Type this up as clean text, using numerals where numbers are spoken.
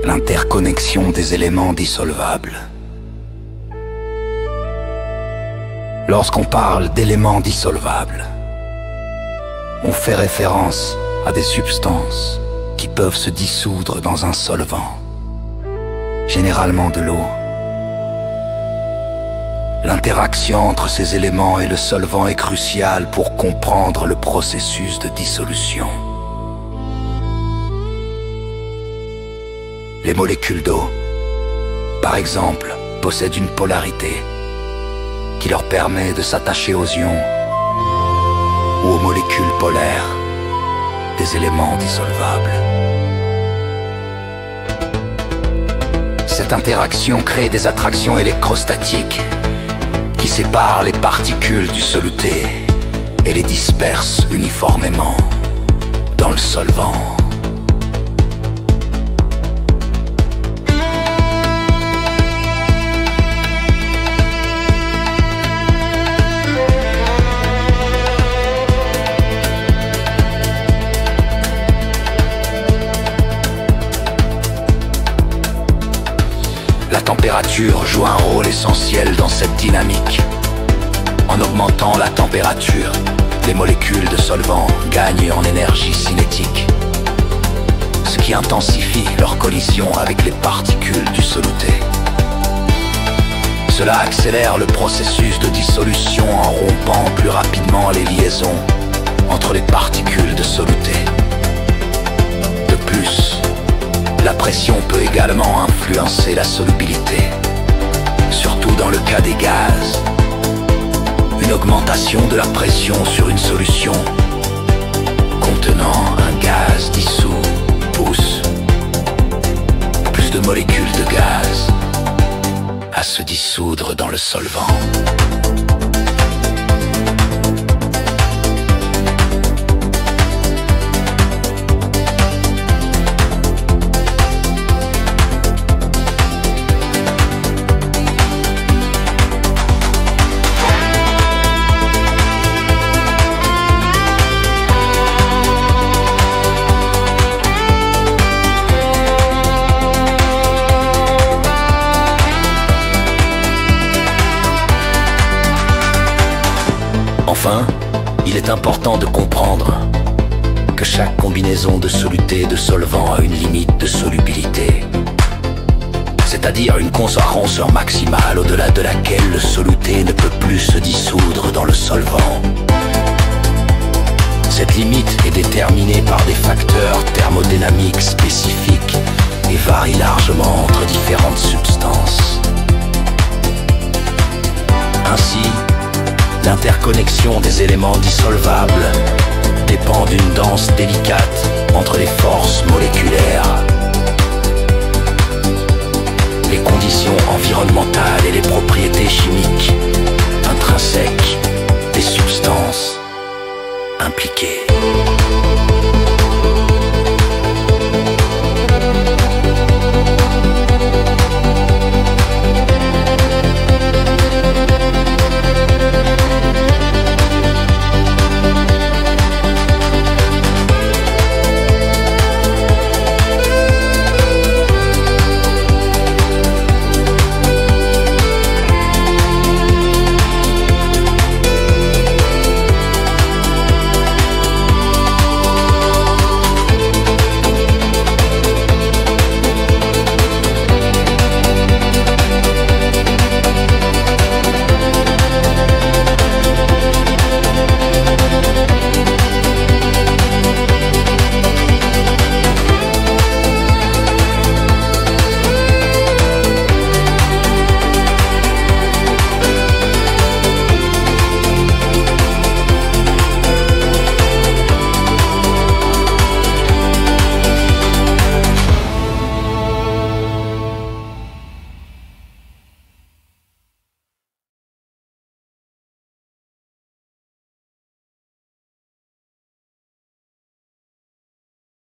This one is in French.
l'interconnexion des éléments dissolvables. Lorsqu'on parle d'éléments dissolvables, on fait référence à des substances qui peuvent se dissoudre dans un solvant, généralement de l'eau. L'interaction entre ces éléments et le solvant est cruciale pour comprendre le processus de dissolution. Les molécules d'eau, par exemple, possèdent une polarité qui leur permet de s'attacher aux ions ou aux molécules polaires des éléments dissolvables. Cette interaction crée des attractions électrostatiques qui séparent les particules du soluté et les dispersent uniformément dans le solvant. La température joue un rôle essentiel dans cette dynamique. En augmentant la température, les molécules de solvant gagnent en énergie cinétique, ce qui intensifie leur collision avec les particules du soluté. Cela accélère le processus de dissolution en rompant plus rapidement les liaisons entre les particules de soluté. De plus, la pression peut également influencer la solubilité, surtout dans le cas des gaz. Une augmentation de la pression sur une solution contenant un gaz dissous pousse plus de molécules de gaz à se dissoudre dans le solvant. Enfin, il est important de comprendre que chaque combinaison de soluté et de solvant a une limite de solubilité, c'est-à-dire une concentration maximale au-delà de laquelle le soluté ne peut plus se dissoudre dans le solvant. Cette limite est déterminée par des facteurs thermodynamiques spécifiques et varie largement entre différentes substances. Ainsi, l'interconnexion des éléments dissolvables dépend d'une danse délicate entre les forces moléculaires, les conditions environnementales